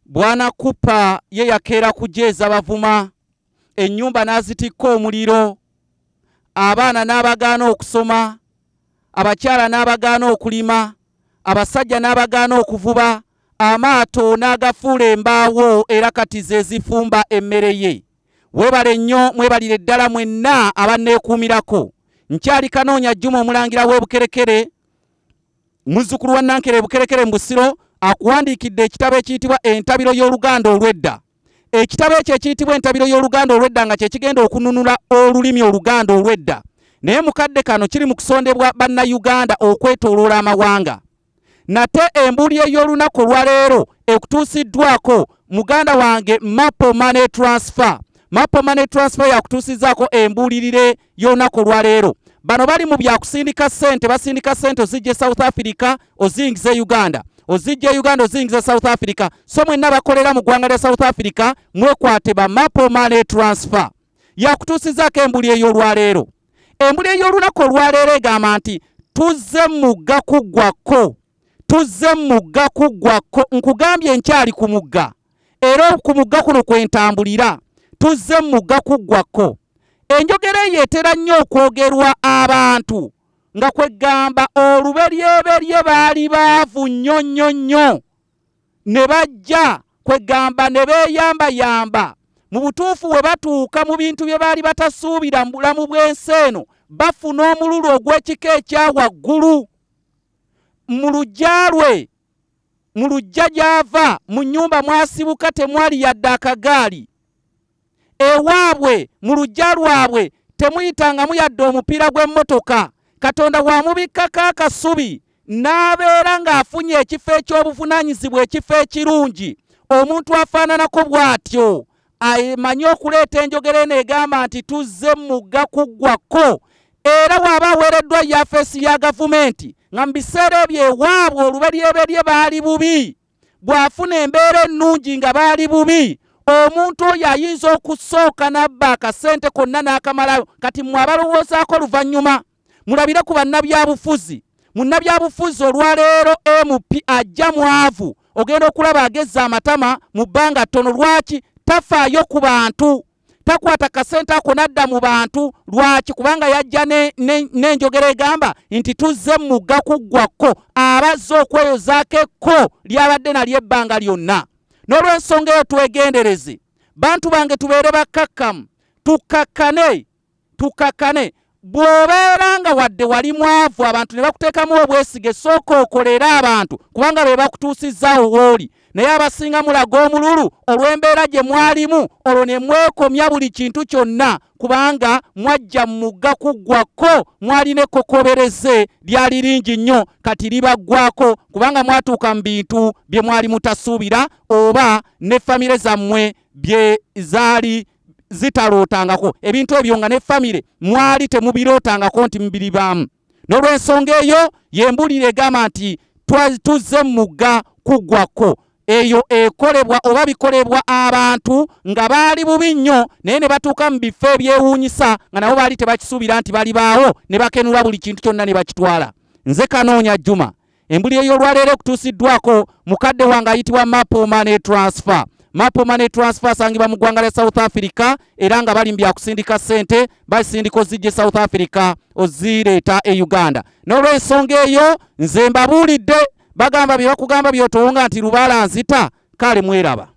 Bwana Kupa ye yakeera kujeeza bavuma, ennyumba n'azitikka omuliro, abaana n'abagaana okusoma, abakyala n'abagaana okulima, abasajja n'abagaana okuvuba, amaato n'agafuula embaawo era kati ze zifumba emmere ye. Weebale nnyo, mwebalire ddala mwenna abanneekuumirako. Nkyali Kanoonya Juma omulangira w'Ebukerekere, muzzukulu wa Nankere Bukerekere mu Busiro, akuwandiikidde ekitabo ekiyitibwa Entabiro y'Oluganda Olw'edda. Ekitabo ekyo ekiyitibwa Entabiro y'Oluganda Olw'edda nga kye kigenda okununula olulimi Oluganda olw'edda. Naye mukadde kano kiri mu kusondebwa bannayuganda okwetooloola amawanga. Nate embulire y'olunaku olwaleero ekutuusiddwako muganda wange Mapo Money Transfer. Mapo Money Transfer yakutuusizzaako embulirire y'olunaku olwaleero. Bano bali mu byakusindika ssente, basindika ssente ozijje South Africa ozingize Uganda. Ozijje Uganda ozingize South Africa. So mwenna bakolera mu ggwanga lya South Africa mwekwate ba Mapo Money Transfer. Yakutuusizzaako embulire y'olwaleero. Embulire y'olunaku olwaleero egamba nti tuzze mugga kuggwako. Tuzze mugga kuggwako. Nkugambye nkyali ku mugga. Era ku mugga kuno kwentambulira. Tuzze mugga kuggwako. Enjogera yeetera nnyo okwogerwa abantu nga kwegamba oluberyeberye baali baavu nnyo nnyo nnyo ne bajja kwegamba ne beeyambayamba. Mu butuufu we batuuka mu bintu bye baali batasuubira mu bulamu bw'ensi eno bafuna omululu ogw'ekika ekya waggulu. Mu luggya lwe, mu luggya gy'ava mu nnyumba mwasibuka temwali yadde akagaali. Ewaabwe mu luggya lwabwe temuyitangamu yadde omupiira gw'emmotoka. Katonda bw'amubikkako akasubi n'abeera ng'afunye ekifo eky'obuvunaanyizibwa, ekifo ekirungi. Omuntu afaananako bw'atyo amanyi okuleeta enjogera eno egamba nti tuzze mugga kuggwako. Era bw'aba aweereddwa yafeesi ya gavumenti nga mu biseera ebyo ewaabwe oluberyeberye baali bubi, bw'afuna embeera ennungi nga baali bubi, omuntu oyo ayinza okusooka n'abba akasente konna n'akamalayo. Kati mmwe abalowoozaako luvannyuma mulabire ku bannabyabufuzi. Munnabyabufuzi olwaleero MP ajja mwavu, ogenda okulaba agezza amatama mu bbanga ttono. Lwaki? Tafaayo ku bantu, takwata kasente ako nadda mu bantu. Lwaki? Kubanga yajja n'enjogera egamba nti tuzze mugga kuggwako, abazze okweyozaako ekko lyabadde nalyo ebbanga lyonna. N'olw'ensonga eyo twegendereze bantu bange, tubeere bakkakkamu, tukakkane. Bw'obeera nga wadde wali mwavu abantu ne bakuteekamu obwesige, sooka okolere abantu kubanga be bakutuusizzaawo w'oli. Naye abasinga mulaga omululu olw'embeera gye mwalimu, olwo ne mwekomya buli kintu kyonna kubanga mwajja mu mugga kuggwako. Mwalina ekkokobereze lyali lingi nnyo, kati libaggwako kubanga mwatuuka mu bintu bye mwali mutasuubira oba ne famire zammwe bye zaali zitalootangako. Ebintu ebyo nga ne famire mwali temubirootangako nti mubiribaamu. N'olw'ensonga eyo yembulire egamba nti tuzze mugga kuggwako. Eyo ekolebwa oba bikolebwa abantu nga baali bubi nnyo naye ne batuuka mu bifo ebyewuunyisa nga nabo baali tebakisuubira nti balibaawo, ne bakenula buli kintu kyonna ne bakitwala. Nze Kanoonya Juma, embulire ey'olwaleero ekutuusiddwako mukadde wange ayitibwa Mapo Money Transfer. Mapo Money Transfer asangibwa mu ggwanga lya South Africa era nga bali mu byakusindika ssente, basindika ozijje South Africa ozireeta e Uganda. N'olw'ensonga eyo nze mbabuulidde, bagamba bye bakugamba by'otowonga nti lubaala nzita, kale mweraba.